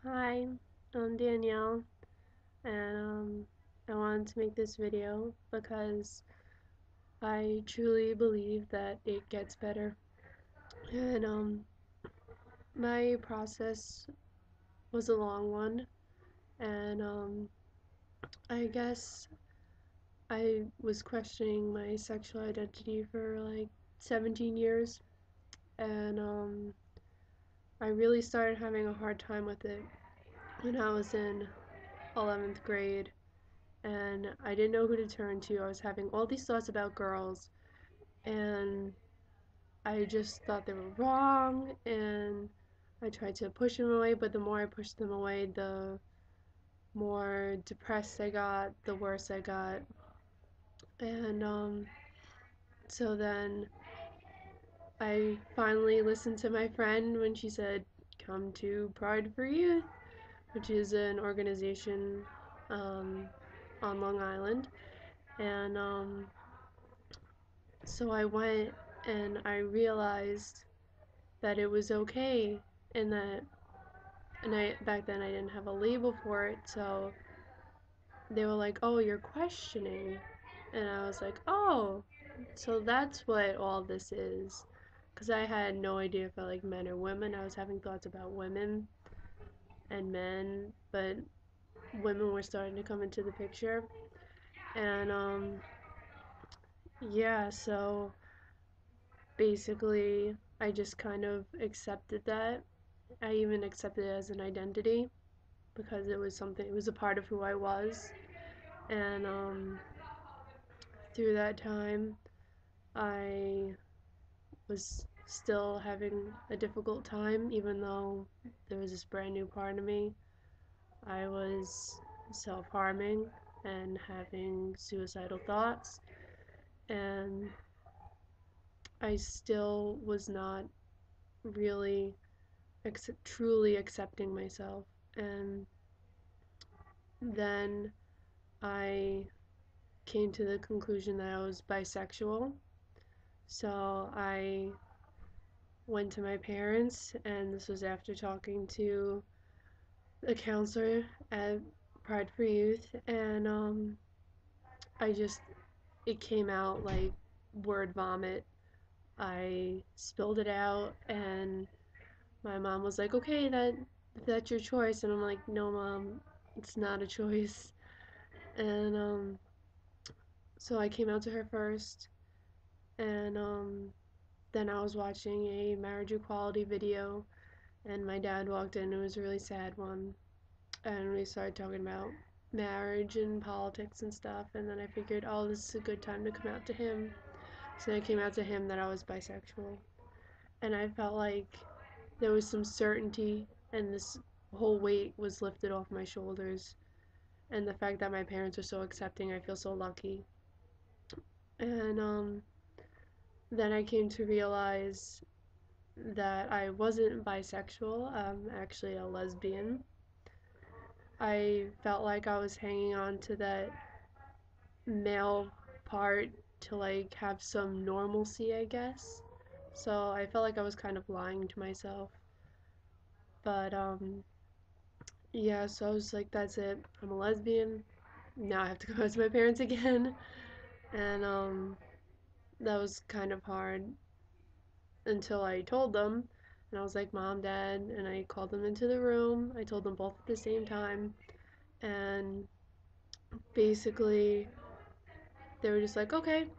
Hi, I'm Danielle, and I wanted to make this video because I truly believe that it gets better. And my process was a long one, and I guess I was questioning my sexual identity for like 17 years, and I really started having a hard time with it when I was in 11th grade. And I didn't know who to turn to. I was having all these thoughts about girls, and I just thought they were wrong, and I tried to push them away, but the more I pushed them away, the more depressed I got, the worse I got. And so then I finally listened to my friend when she said, "Come to Pride for Youth," which is an organization um, on Long Island. And so I went and I realized that it was okay, and that, and I back then I didn't have a label for it, so they were like, "Oh, you're questioning," and I was like, "Oh, so that's what all this is," because I had no idea if I like men or women. I was having thoughts about women and men, but women were starting to come into the picture, and yeah, so basically I just kind of accepted that. I even accepted it as an identity because it was something, it was a part of who I was. And through that time, I was still having a difficult time, even though there was this brand new part of me. I was self harming and having suicidal thoughts, and I still was not really truly accepting myself. And then I came to the conclusion that I was bisexual. So I went to my parents, and this was after talking to a counselor at Pride for Youth, and I just, it came out like word vomit. I spilled it out, and my mom was like, "Okay, if that's your choice," and I'm like, "No, mom, it's not a choice." And so I came out to her first, and then I was watching a marriage equality video, and my dad walked in. It was a really sad one, and we started talking about marriage and politics and stuff. And then I figured, oh, this is a good time to come out to him. So I came out to him that I was bisexual, and I felt like there was some certainty, and this whole weight was lifted off my shoulders. And the fact that my parents are so accepting, I feel so lucky. And then I came to realize that I wasn't bisexual. I'm actually a lesbian. I felt like I was hanging on to that male part to like have some normalcy, I guess. So I felt like I was kind of lying to myself. But yeah, so I was like, that's it. I'm a lesbian. Now I have to go out to my parents again. And that was kind of hard until I told them. And I was like, "Mom, Dad," and I called them into the room. I told them both at the same time. And basically, they were just like, "Okay,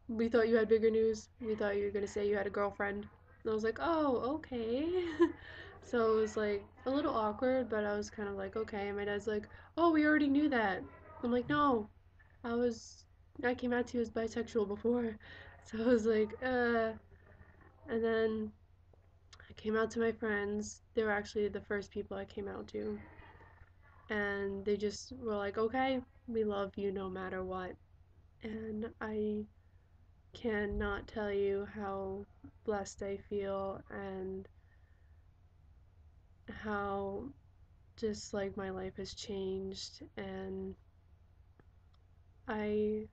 we thought you had bigger news. We thought you were gonna say you had a girlfriend." And I was like, "Oh, okay." So it was like a little awkward, but I was kind of like, "Okay." And my dad's like, "Oh, we already knew that." I'm like, "No, I was, I came out to you as bisexual before." So I was like, And then I came out to my friends. They were actually the first people I came out to. And they just were like, "Okay, we love you no matter what." And I cannot tell you how blessed I feel, and how just like my life has changed. And I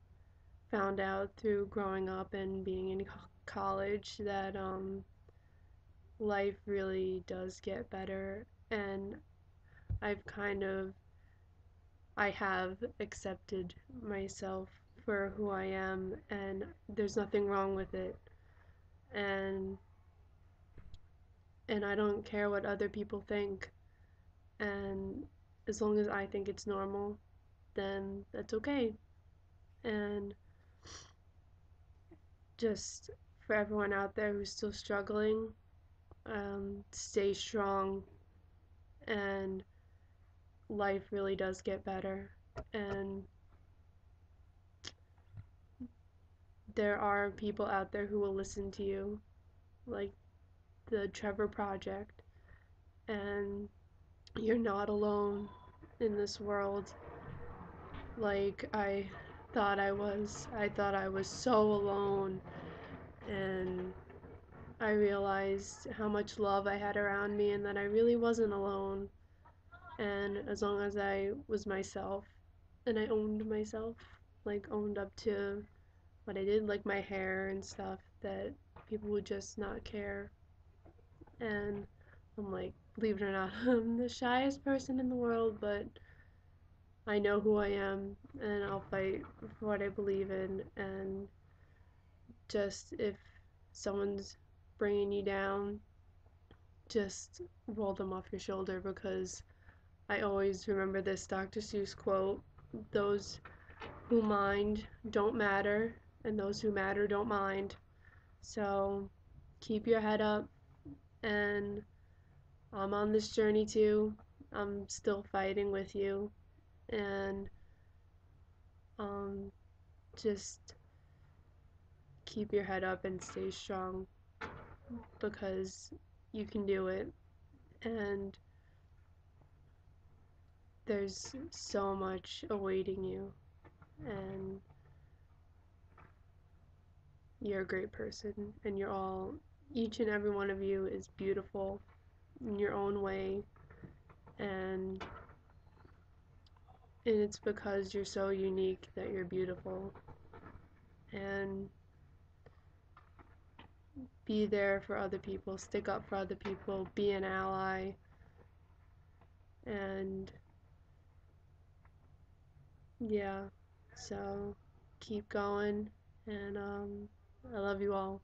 found out through growing up and being in college that life really does get better. And I've kind of I have accepted myself for who I am, and there's nothing wrong with it. And I don't care what other people think. And as long as I think it's normal, then that's okay. And just for everyone out there who's still struggling, stay strong, and life really does get better. And there are people out there who will listen to you, like the Trevor Project, and you're not alone in this world like I thought I was. I thought I was so alone, and I realized how much love I had around me and that I really wasn't alone. And as long as I was myself and I owned myself, like owned up to what I did, like my hair and stuff, that people would just not care. And I'm like, believe it or not, I'm the shyest person in the world, but I know who I am and I'll fight for what I believe in. And just if someone's bringing you down, just roll them off your shoulder, because I always remember this Dr. Seuss quote: those who mind don't matter, and those who matter don't mind. So keep your head up, and I'm on this journey too. I'm still fighting with you, and um, just keep your head up and stay strong, because you can do it, and there's so much awaiting you, and you're a great person, and each and every one of you is beautiful in your own way, and it's because you're so unique that you're beautiful. And be there for other people, stick up for other people, be an ally, and yeah, so keep going, and I love you all.